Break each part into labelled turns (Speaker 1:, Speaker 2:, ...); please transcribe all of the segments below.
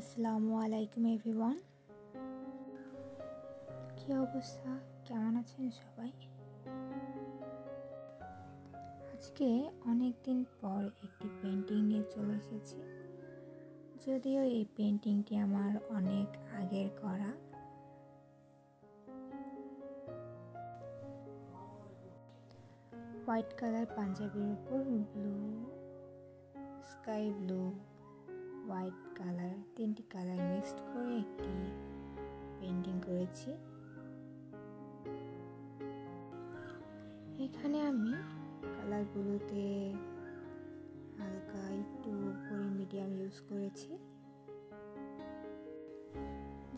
Speaker 1: আসসালামু আলাইকুম এভরিওয়ান। কি অবস্থা, কেমন আছেন সবাই? আজকে অনেক দিন পর একটি পেন্টিং নিয়ে চলে এসেছি। যদিও এই পেন্টিংটি আমার অনেক আগের করা। হোয়াইট কালার পাঞ্জাবির উপর blue, sky blue, white colour, তিনটি কালার মিক্সড করে একটি পেন্টিং করেছি। এখানে আমি কালারগুলোতে হালকা একটু উপরে মিডিয়াম ইউজ করেছি।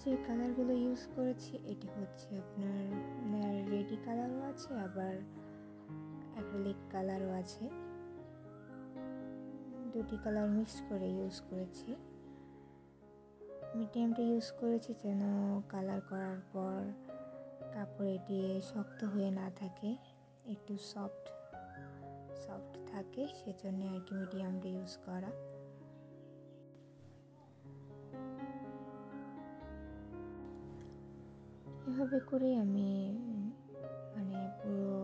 Speaker 1: যে কালারগুলো ইউজ করেছি এটি হচ্ছে আপনার রেডি কালারও আছে, আবার অ্যাক্রিলিক কালারও আছে। দুটি কালার মিক্স করে ইউজ করেছি। মিডিয়ামটা ইউজ করেছি যেন কালার করার পর কাপড় এটি শক্ত হয়ে না থাকে, একটু সফট থাকে, সেজন্য আর কি মিডিয়ামটা ইউজ করা। এভাবে করে আমি পুরো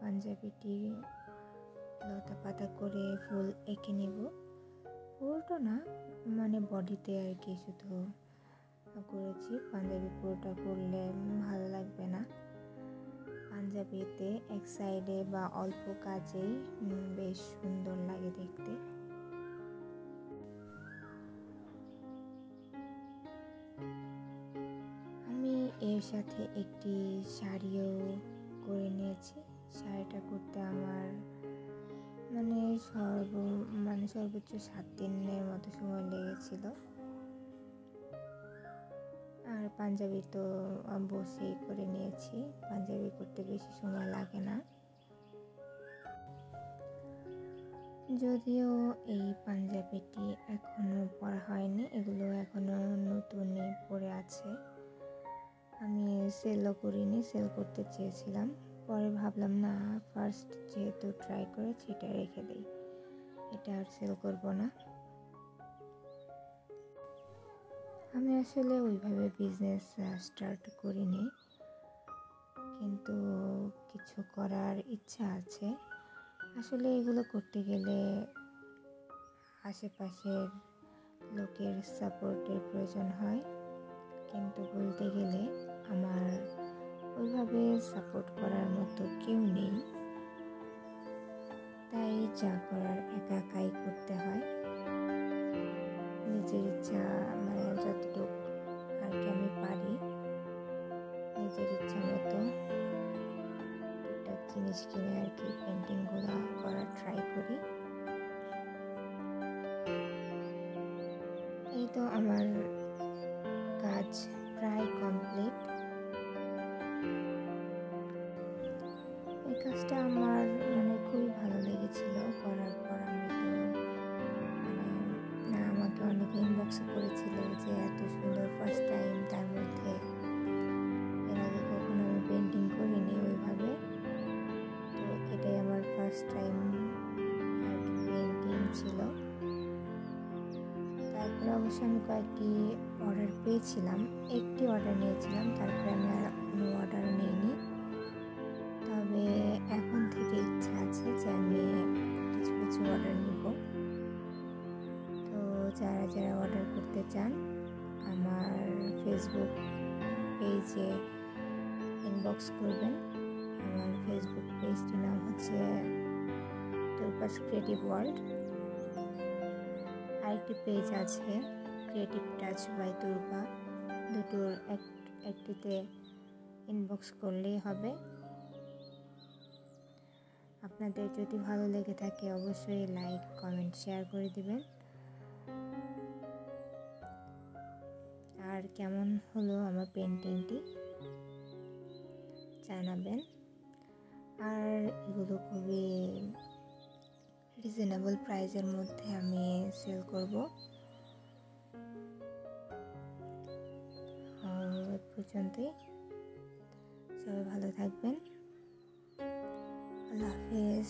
Speaker 1: পাঞ্জাবিটি লতা পাতা করে ফুল এঁকে নেব। পুরোটা না, বডিতে আর কি শুধু করেছি। পাঞ্জাবি পুরোটা করলে ভালো লাগবে না। পাঞ্জাবিতে এক সাইডে বা অল্প কাজেই বেশ সুন্দর লাগে দেখতে। আমি এর সাথে একটি শাড়িও করে নিয়েছি। শাড়িটা করতে আমার সর্বোচ্চ 7 দিনের মতো সময় লেগেছিল। আর পাঞ্জাবি তো বসেই করে নিয়েছি, পাঞ্জাবি করতে বেশি সময় লাগে না। যদিও এই পাঞ্জাবিটি এখনো পরা হয়নি, এগুলো এখনো নতুনই পরে আছে। আমি সেলও করিনি, সেল করতে চেয়েছিলাম, পরে ভাবলাম না, ফার্স্ট যেহেতু ট্রাই করেছি এটা রেখে দিই, এটা আর সেল করব না। আমি আসলে ওইভাবে বিজনেস স্টার্ট করিনি, কিন্তু কিছু করার ইচ্ছা আছে। আসলে এগুলো করতে গেলে আশেপাশের লোকের সাপোর্টের প্রয়োজন হয়, কিন্তু বলতে গেলে আমার ওইভাবে সাপোর্ট করার মতো কেউ নেই। তাই যা করার একা একাই করতে হয়। নিজের ইচ্ছা যতটুকু আর কি আমি পারি, নিজের ইচ্ছা মতো টুকটাক জিনিস কিনে আর কি পেন্টিংগুলো করার ট্রাই করি। এই তো আমার কাজ প্রায় কমপ্লিট। এই কাজটা আমার খুবই ভালো লেগেছিল করার পর। আমি তো আমাকে অনেকে ইনবক্স করেছিল যে এত সুন্দর ফার্স্ট টাইম, তার মধ্যে এর আগে কখনো আমি পেন্টিং করিনি ওইভাবে। তো এটাই আমার ফার্স্ট টাইম আর কি পেন্টিং ছিল। তারপরে অবশ্যই আমি কয়েকটি অর্ডার পেয়েছিলাম, একটি অর্ডার নিয়েছিলাম, তারপরে আমি আর কোনো অর্ডার নিইনি। তবে এখন থেকে ইচ্ছা আছে যে আমি কিছু কিছু অর্ডার নিব। তো যারা যারা অর্ডার করতে চান আমার ফেসবুক পেজে ইনবক্স করবেন। আমার ফেসবুক পেজটির নাম হচ্ছে তুরপাস ক্রিয়েটিভ ওয়ার্ল্ড। আরেকটি পেজ আছে ক্রিয়েটিভ টাচ বাই তুরপা। দুটোর একটিতে ইনবক্স করলেই হবে। আপনাদের যদি ভালো লেগে থাকে অবশ্যই লাইক, কমেন্ট, শেয়ার করে দিবেন। আর কেমন হলো আমার পেন্টিংটি জানাবেন। আর এগুলো খুবই রিজনেবল প্রাইসের মধ্যে আমি সেল করব। এ পর্যন্তই, সবাই ভালো থাকবেন। আল্লাহ হাফেজ।